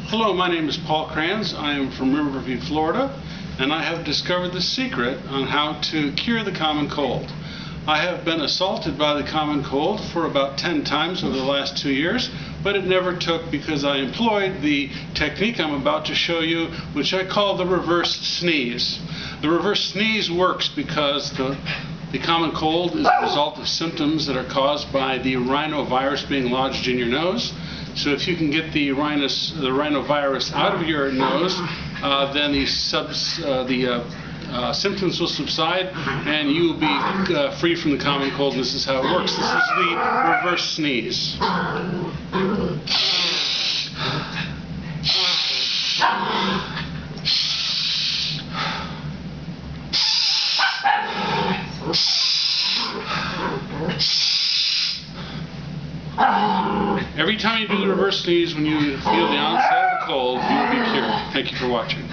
Hello, my name is Paul Kranz. I am from Riverview, Florida, and I have discovered the secret on how to cure the common cold. I have been assaulted by the common cold for about 10 times over the last 2 years, but it never took because I employed the technique I'm about to show you, which I call the reverse sneeze. The reverse sneeze works because the common cold is the result of symptoms that are caused by the rhinovirus being lodged in your nose. So if you can get the rhinovirus out of your nose, then the symptoms will subside and you will be free from the common cold. And this is how it works. This is the reverse sneeze. Every time you do the reverse sneeze, when you feel the onset of a cold, you will be cured. Thank you for watching.